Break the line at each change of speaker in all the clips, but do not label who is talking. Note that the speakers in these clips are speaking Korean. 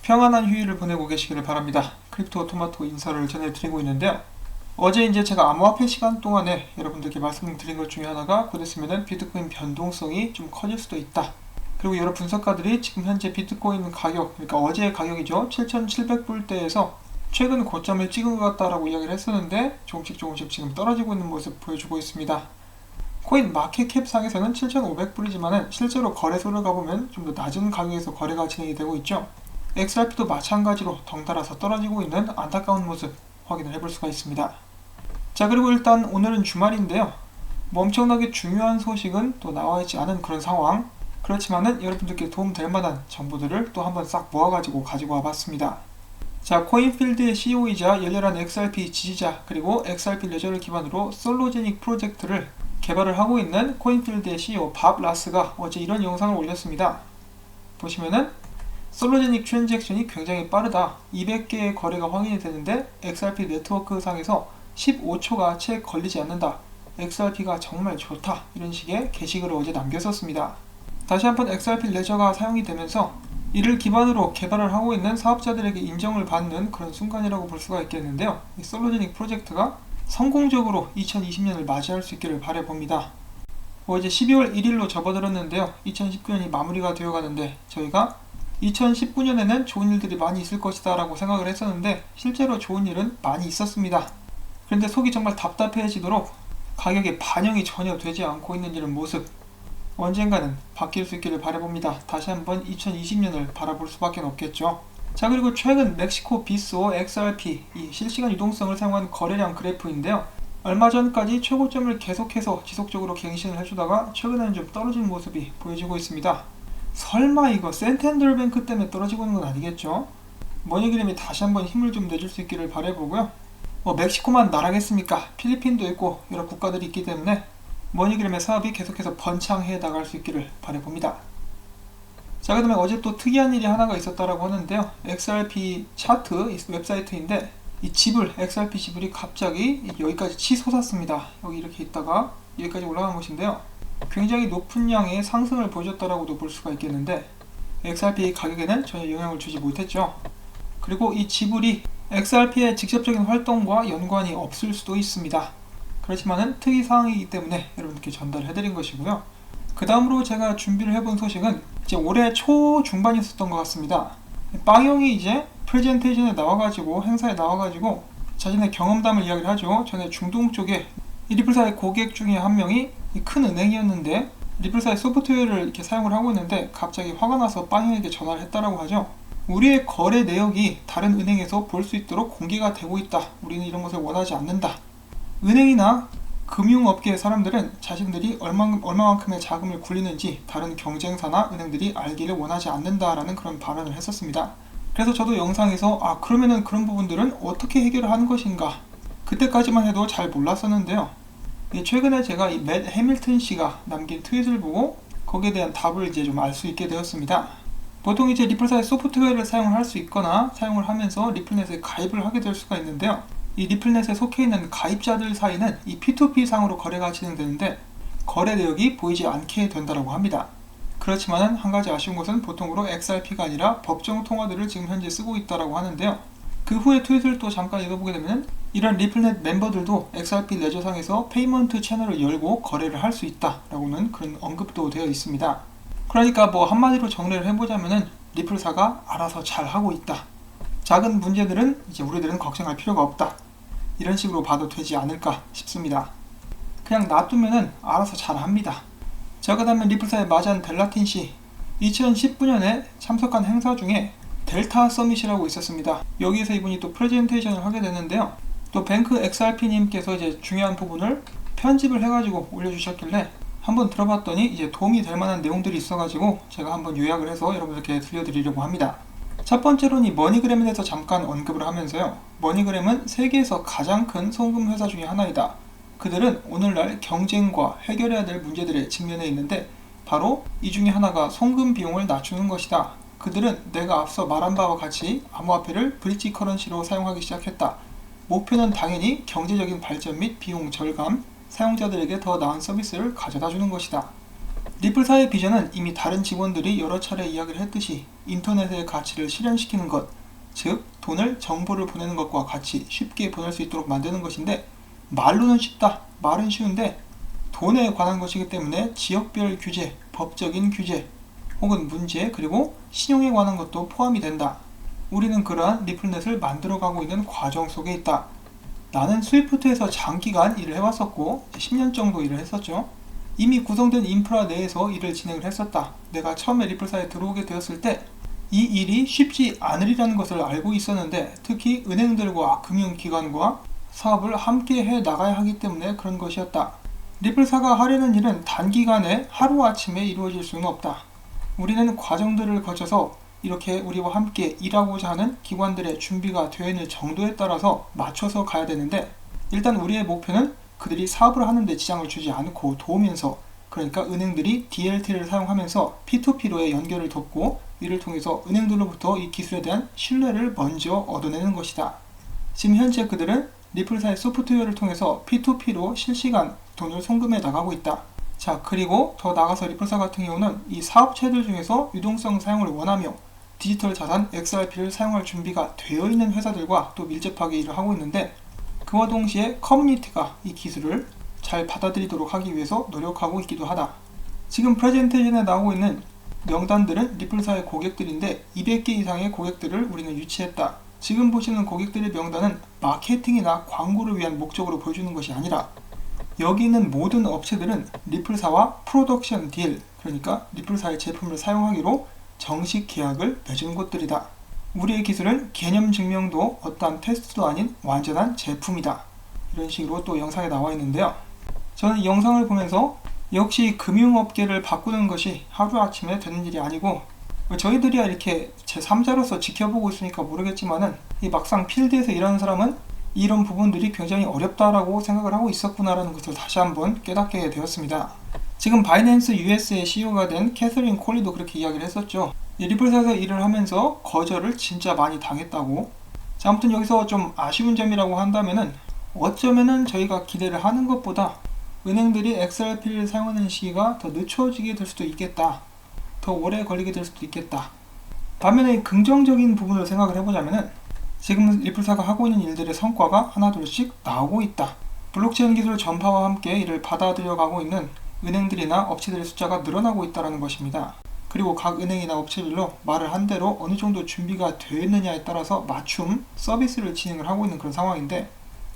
평안한 휴일을 보내고 계시기를 바랍니다. 크립토 토마토 인사를 전해드리고 있는데요. 어제 이제 제가 암호화폐 시간 동안에 여러분들께 말씀드린 것 중에 하나가 곧 있으면 비트코인 변동성이 좀 커질 수도 있다. 그리고 여러 분석가들이 지금 현재 비트코인 가격, 그러니까 어제의 가격이죠. 7,700불대에서 최근 고점을 찍은 것 같다라고 이야기를 했었는데 조금씩 지금 떨어지고 있는 모습 보여주고 있습니다. 코인 마켓캡 상에서는 7,500불이지만 실제로 거래소를 가보면 좀 더 낮은 가격에서 거래가 진행이 되고 있죠. XRP도 마찬가지로 덩달아서 떨어지고 있는 안타까운 모습 확인을 해볼 수가 있습니다. 자, 그리고 일단 오늘은 주말인데요. 뭐 엄청나게 중요한 소식은 또 나와있지 않은 그런 상황. 그렇지만은 여러분들께 도움될 만한 정보들을 또 한번 싹 모아가지고 가지고 와봤습니다. 자, 코인필드의 CEO이자 열렬한 XRP 지지자 그리고 XRP 레저를 기반으로 솔로제닉 프로젝트를 개발을 하고 있는 코인필드의 CEO 밥 라스가 어제 이런 영상을 올렸습니다. 보시면은 솔로제닉 트랜잭션이 굉장히 빠르다. 200개의 거래가 확인이 되는데 XRP 네트워크 상에서 15초가 채 걸리지 않는다. XRP가 정말 좋다. 이런 식의 게시글을 어제 남겼었습니다. 다시 한번 XRP 레저가 사용이 되면서 이를 기반으로 개발을 하고 있는 사업자들에게 인정을 받는 그런 순간이라고 볼 수가 있겠는데요. 이 솔로제닉 프로젝트가 성공적으로 2020년을 맞이할 수 있기를 바라봅니다. 이제 12월 1일로 접어들었는데요. 2019년이 마무리가 되어가는데 저희가 2019년에는 좋은 일들이 많이 있을 것이다 라고 생각을 했었는데 실제로 좋은 일은 많이 있었습니다. 그런데 속이 정말 답답해지도록 가격에 반영이 전혀 되지 않고 있는 이런 모습, 언젠가는 바뀔 수 있기를 바라봅니다. 다시 한번 2020년을 바라볼 수밖에 없겠죠. 자, 그리고 최근 멕시코 비소 XRP 이 실시간 유동성을 사용한 거래량 그래프인데요. 얼마 전까지 최고점을 계속해서 지속적으로 갱신을 해주다가 최근에는 좀 떨어진 모습이 보여지고 있습니다. 설마 이거 센텐들뱅크 때문에 떨어지고 있는 건 아니겠죠? 머니그램이 다시 한번 힘을 좀 내줄 수 있기를 바라보고요. 멕시코만 나라겠습니까? 필리핀도 있고 여러 국가들이 있기 때문에 머니그램의 사업이 계속해서 번창해 나갈 수 있기를 바라봅니다. 자, 그 다음에 어제 또 특이한 일이 하나가 있었다라고 하는데요. XRP 차트 웹사이트인데 이 지불, XRP 지불이 갑자기 여기까지 치솟았습니다. 여기 이렇게 있다가 여기까지 올라간 것인데요. 굉장히 높은 양의 상승을 보여줬다라고도 볼 수가 있겠는데 XRP 가격에는 전혀 영향을 주지 못했죠. 그리고 이 지불이 XRP의 직접적인 활동과 연관이 없을 수도 있습니다. 그렇지만은 특이사항이기 때문에 여러분들께 전달해드린 것이고요. 그 다음으로 제가 준비를 해본 소식은 이제 올해 초중반이었던 것 같습니다. 빵형이 이제 프레젠테이션에 나와가지고 행사에 나와가지고 자신의 경험담을 이야기를 하죠. 전에 중동 쪽에 리플사의 고객 중에 한 명이 큰 은행이었는데 리플사의 소프트웨어를 이렇게 사용을 하고 있는데 갑자기 화가 나서 빵형에게 전화를 했다라고 하죠. 우리의 거래 내역이 다른 은행에서 볼 수 있도록 공개가 되고 있다. 우리는 이런 것을 원하지 않는다. 은행이나 금융업계의 사람들은 자신들이 얼마만큼의 자금을 굴리는지 다른 경쟁사나 은행들이 알기를 원하지 않는다라는 그런 발언을 했었습니다. 그래서 저도 영상에서 그러면은 그런 부분들은 어떻게 해결을 하는 것인가, 그때까지만 해도 잘 몰랐었는데요. 최근에 제가 이 맷 해밀턴 씨가 남긴 트윗을 보고 거기에 대한 답을 이제 좀 알 수 있게 되었습니다. 보통 이제 리플사의 소프트웨어를 사용을 할 수 있거나 사용을 하면서 리플넷에 가입을 하게 될 수가 있는데요. 이 리플넷에 속해 있는 가입자들 사이는 이 P2P 상으로 거래가 진행되는데 거래 내역이 보이지 않게 된다고 합니다. 그렇지만 한 가지 아쉬운 것은 보통으로 XRP가 아니라 법정 통화들을 지금 현재 쓰고 있다고 하는데요. 그 후에 트윗을 또 잠깐 읽어보게 되면 이런 리플넷 멤버들도 XRP 레저상에서 페이먼트 채널을 열고 거래를 할 수 있다라고는 그런 언급도 되어 있습니다. 그러니까 뭐 한마디로 정리를 해보자면은 리플사가 알아서 잘 하고 있다. 작은 문제들은 이제 우리들은 걱정할 필요가 없다. 이런 식으로 봐도 되지 않을까 싶습니다. 그냥 놔두면은 알아서 잘 합니다. 자, 그 다음에 리플사의 마잔 델라틴 씨 2019년에 참석한 행사 중에 델타 서밋이라고 있었습니다. 여기에서 이분이 또 프레젠테이션을 하게 되는데요. 또 뱅크 XRP님께서 이제 중요한 부분을 편집을 해가지고 올려주셨길래 한번 들어봤더니 이제 도움이 될 만한 내용들이 있어가지고 제가 한번 요약을 해서 여러분들께 들려드리려고 합니다. 첫 번째로는 이 머니그램에 대해서 잠깐 언급을 하면서요. 머니그램은 세계에서 가장 큰 송금 회사 중에 하나이다. 그들은 오늘날 경쟁과 해결해야 될 문제들에 직면해 있는데 바로 이 중에 하나가 송금 비용을 낮추는 것이다. 그들은 내가 앞서 말한 바와 같이 암호화폐를 브릿지 커런시로 사용하기 시작했다. 목표는 당연히 경제적인 발전 및 비용 절감, 사용자들에게 더 나은 서비스를 가져다 주는 것이다. 리플사의 비전은 이미 다른 직원들이 여러 차례 이야기를 했듯이 인터넷의 가치를 실현시키는 것, 즉 돈을 정보를 보내는 것과 같이 쉽게 보낼 수 있도록 만드는 것인데, 말로는 쉽다, 말은 쉬운데 돈에 관한 것이기 때문에 지역별 규제, 법적인 규제 혹은 문제, 그리고 신용에 관한 것도 포함이 된다. 우리는 그러한 리플넷을 만들어가고 있는 과정 속에 있다. 나는 스위프트에서 장기간 일을 해왔었고 10년 정도 일을 했었죠. 이미 구성된 인프라 내에서 일을 진행을 했었다. 내가 처음에 리플사에 들어오게 되었을 때 이 일이 쉽지 않으리라는 것을 알고 있었는데, 특히 은행들과 금융기관과 사업을 함께 해 나가야 하기 때문에 그런 것이었다. 리플사가 하려는 일은 단기간에 하루아침에 이루어질 수는 없다. 우리는 과정들을 거쳐서 이렇게 우리와 함께 일하고자 하는 기관들의 준비가 되어 있는 정도에 따라서 맞춰서 가야 되는데, 일단 우리의 목표는 그들이 사업을 하는데 지장을 주지 않고 도우면서, 그러니까 은행들이 DLT를 사용하면서 P2P로의 연결을 돕고 이를 통해서 은행들로부터 이 기술에 대한 신뢰를 먼저 얻어내는 것이다. 지금 현재 그들은 리플사의 소프트웨어를 통해서 P2P로 실시간 돈을 송금해 나가고 있다. 자, 그리고 더 나아가서 리플사 같은 경우는 이 사업체들 중에서 유동성 사용을 원하며 디지털 자산 XRP를 사용할 준비가 되어 있는 회사들과 또 밀접하게 일을 하고 있는데, 그와 동시에 커뮤니티가 이 기술을 잘 받아들이도록 하기 위해서 노력하고 있기도 하다. 지금 프레젠테이션에 나오고 있는 명단들은 리플사의 고객들인데 200개 이상의 고객들을 우리는 유치했다. 지금 보시는 고객들의 명단은 마케팅이나 광고를 위한 목적으로 보여주는 것이 아니라, 여기 있는 모든 업체들은 리플사와 프로덕션 딜, 그러니까 리플사의 제품을 사용하기로 정식 계약을 맺은 곳들이다. 우리의 기술은 개념 증명도 어떠한 테스트도 아닌 완전한 제품이다. 이런 식으로 또 영상에 나와 있는데요. 저는 이 영상을 보면서 역시 금융업계를 바꾸는 것이 하루아침에 되는 일이 아니고, 저희들이야 이렇게 제3자로서 지켜보고 있으니까 모르겠지만은 이 막상 필드에서 일하는 사람은 이런 부분들이 굉장히 어렵다라고 생각을 하고 있었구나라는 것을 다시 한번 깨닫게 되었습니다. 지금 바이낸스 US의 CEO가 된 캐서린 콜리도 그렇게 이야기를 했었죠. 리플사에서 일을 하면서 거절을 진짜 많이 당했다고. 자, 아무튼 여기서 좀 아쉬운 점이라고 한다면은, 어쩌면은 저희가 기대를 하는 것보다 은행들이 XRP를 사용하는 시기가 더 늦춰지게 될 수도 있겠다. 더 오래 걸리게 될 수도 있겠다. 반면에 긍정적인 부분을 생각을 해보자면은, 지금 리플사가 하고 있는 일들의 성과가 하나둘씩 나오고 있다. 블록체인 기술 전파와 함께 이를 받아들여가고 있는 은행들이나 업체들의 숫자가 늘어나고 있다는 것입니다. 그리고 각 은행이나 업체별로 말을 한 대로 어느 정도 준비가 되어 있느냐에 따라서 맞춤 서비스를 진행을 하고 있는 그런 상황인데,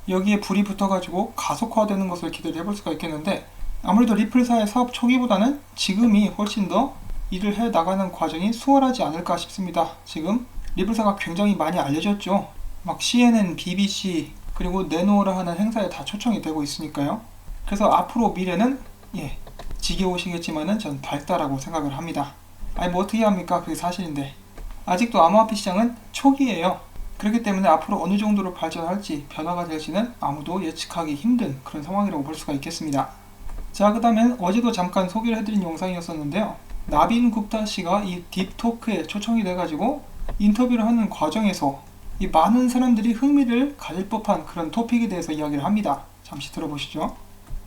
여기에 불이 붙어가지고 가속화되는 것을 기대를 해볼 수가 있겠는데, 아무래도 리플사의 사업 초기보다는 지금이 훨씬 더 일을 해 나가는 과정이 수월하지 않을까 싶습니다. 지금 리플사가 굉장히 많이 알려졌죠. 막 CNN, BBC 그리고 네노어라 하는 행사에 다 초청이 되고 있으니까요. 그래서 앞으로 미래는 지겨우시겠지만은 전 밝다라고 생각을 합니다. 아니 뭐 어떻게 합니까? 그게 사실인데. 아직도 암호화폐 시장은 초기예요. 그렇기 때문에 앞으로 어느 정도로 발전할지, 변화가 될지는 아무도 예측하기 힘든 그런 상황이라고 볼 수가 있겠습니다. 자, 그 다음엔 어제도 잠깐 소개를 해드린 영상이었었는데요. 나빈 굽타 씨가 이 딥토크에 초청이 돼가지고 인터뷰를 하는 과정에서 이 많은 사람들이 흥미를 가질 법한 그런 토픽에 대해서 이야기를 합니다. 잠시 들어보시죠.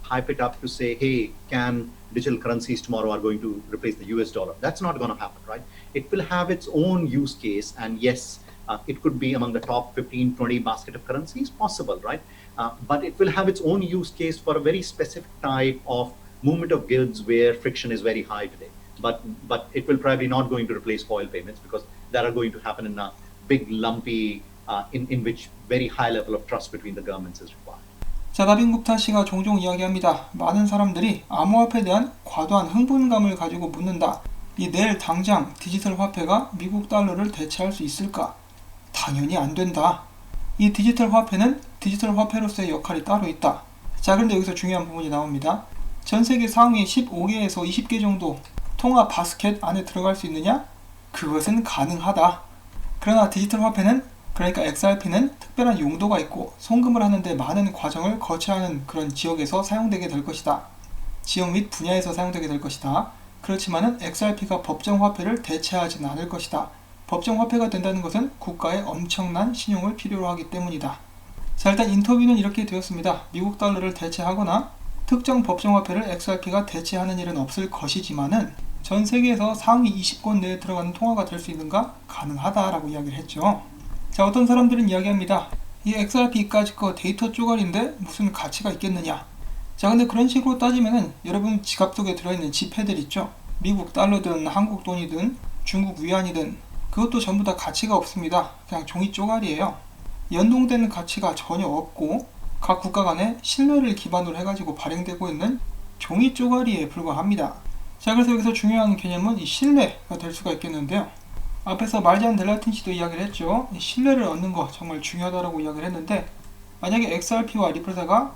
Hype it up to say, hey, can digital currencies tomorrow are going to replace the US dollar? That's not going to happen, right? It will have its own use case, and yes, it could be among the top 15, 20 basket of currencies, possible, right? But it will have its own use case for a very specific type of movement of goods where friction is very high today. But it will probably not going to replace foil payments, because that are going to happen in a big lumpy, in which very high level of trust between the governments is required.
자, 나빈 굽타 씨가 종종 이야기합니다. 많은 사람들이 암호화폐에 대한 과도한 흥분감을 가지고 묻는다. 이 내일 당장 디지털 화폐가 미국 달러를 대체할 수 있을까? 당연히 안 된다. 이 디지털 화폐는 디지털 화폐로서의 역할이 따로 있다. 자, 그런데 여기서 중요한 부분이 나옵니다. 전 세계 상위 15개에서 20개 정도 통화 바스켓 안에 들어갈 수 있느냐? 그것은 가능하다. 그러나 디지털 화폐는, 그러니까 XRP는 특별한 용도가 있고 송금을 하는데 많은 과정을 거쳐야 하는 그런 지역에서 사용되게 될 것이다. 지역 및 분야에서 사용되게 될 것이다. 그렇지만은 XRP가 법정 화폐를 대체하지는 않을 것이다. 법정 화폐가 된다는 것은 국가의 엄청난 신용을 필요로 하기 때문이다. 자, 일단 인터뷰는 이렇게 되었습니다. 미국 달러를 대체하거나 특정 법정화폐를 XRP가 대체하는 일은 없을 것이지만은 전 세계에서 상위 20권 내에 들어가는 통화가 될 수 있는가? 가능하다라고 이야기를 했죠. 자, 어떤 사람들은 이야기합니다. 이 XRP까지 거 데이터 쪼가리인데 무슨 가치가 있겠느냐? 자, 근데 그런 식으로 따지면은 여러분 지갑 속에 들어있는 지폐들 있죠? 미국 달러든 한국 돈이든 중국 위안이든 그것도 전부 다 가치가 없습니다. 그냥 종이 쪼가리예요. 연동되는 가치가 전혀 없고 각 국가 간의 신뢰를 기반으로 해가지고 발행되고 있는 종이 쪼가리에 불과합니다. 자, 그래서 여기서 중요한 개념은 이 신뢰가 될 수가 있겠는데요. 앞에서 말잔 델라틴 씨도 이야기를 했죠. 이 신뢰를 얻는 거 정말 중요하다고 이야기를 했는데, 만약에 XRP와 리플사가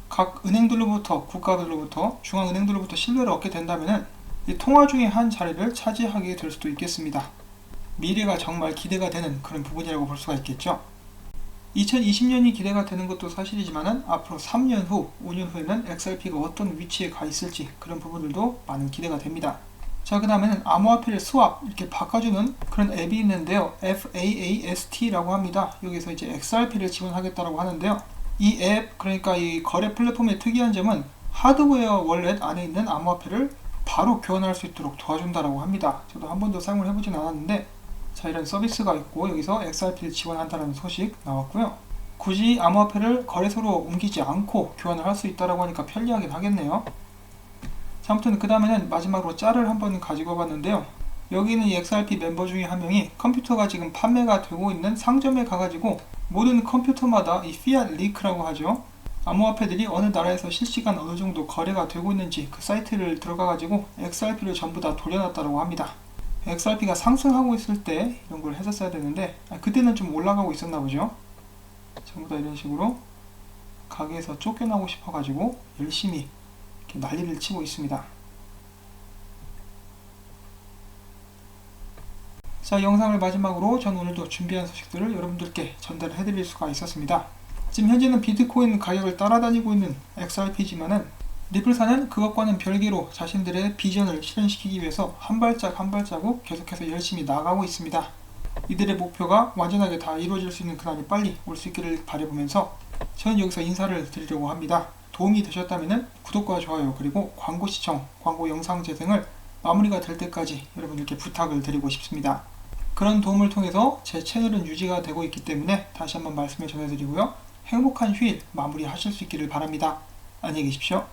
각 은행들로부터, 국가들로부터, 중앙은행들로부터 신뢰를 얻게 된다면 이 통화 중에 한 자리를 차지하게 될 수도 있겠습니다. 미래가 정말 기대가 되는 그런 부분이라고 볼 수가 있겠죠. 2020년이 기대가 되는 것도 사실이지만 앞으로 3년 후, 5년 후에는 XRP가 어떤 위치에 가 있을지 그런 부분들도 많은 기대가 됩니다. 자, 그 다음에는 암호화폐를 스왑 이렇게 바꿔주는 그런 앱이 있는데요. FAAST라고 합니다. 여기서 이제 XRP를 지원하겠다라고 하는데요. 이 앱, 그러니까 이 거래 플랫폼의 특이한 점은 하드웨어 월렛 안에 있는 암호화폐를 바로 교환할 수 있도록 도와준다라고 합니다. 저도 한 번도 사용을 해보진 않았는데, 자, 이런 서비스가 있고 여기서 XRP를 지원한다는 소식 나왔고요. 굳이 암호화폐를 거래소로 옮기지 않고 교환을 할 수 있다라고 하니까 편리하긴 하겠네요. 자, 아무튼 그 다음에는 마지막으로 짤을 한번 가지고 봤는데요. 여기는 이 XRP 멤버 중에 한 명이 컴퓨터가 지금 판매가 되고 있는 상점에 가가지고 모든 컴퓨터마다 이 피앗 리크라고 하죠. 암호화폐들이 어느 나라에서 실시간 어느 정도 거래가 되고 있는지 그 사이트를 들어가가지고 XRP를 전부 다 돌려놨다고 합니다. XRP가 상승하고 있을 때 이런 걸 했었어야 되는데 그때는 좀 올라가고 있었나 보죠. 전부 다 이런 식으로 가게에서 쫓겨나고 싶어가지고 열심히 이렇게 난리를 치고 있습니다. 자, 영상을 마지막으로 전 오늘도 준비한 소식들을 여러분들께 전달해 드릴 수가 있었습니다. 지금 현재는 비트코인 가격을 따라다니고 있는 XRP지만은 리플사는 그것과는 별개로 자신들의 비전을 실현시키기 위해서 한 발짝 한 발자국 계속해서 열심히 나가고 있습니다. 이들의 목표가 완전하게 다 이루어질 수 있는 그날이 빨리 올 수 있기를 바라보면서 저는 여기서 인사를 드리려고 합니다. 도움이 되셨다면 구독과 좋아요 그리고 광고 시청, 광고 영상 재생을 마무리가 될 때까지 여러분들께 부탁을 드리고 싶습니다. 그런 도움을 통해서 제 채널은 유지가 되고 있기 때문에 다시 한번 말씀을 전해드리고요. 행복한 휴일 마무리하실 수 있기를 바랍니다. 안녕히 계십시오.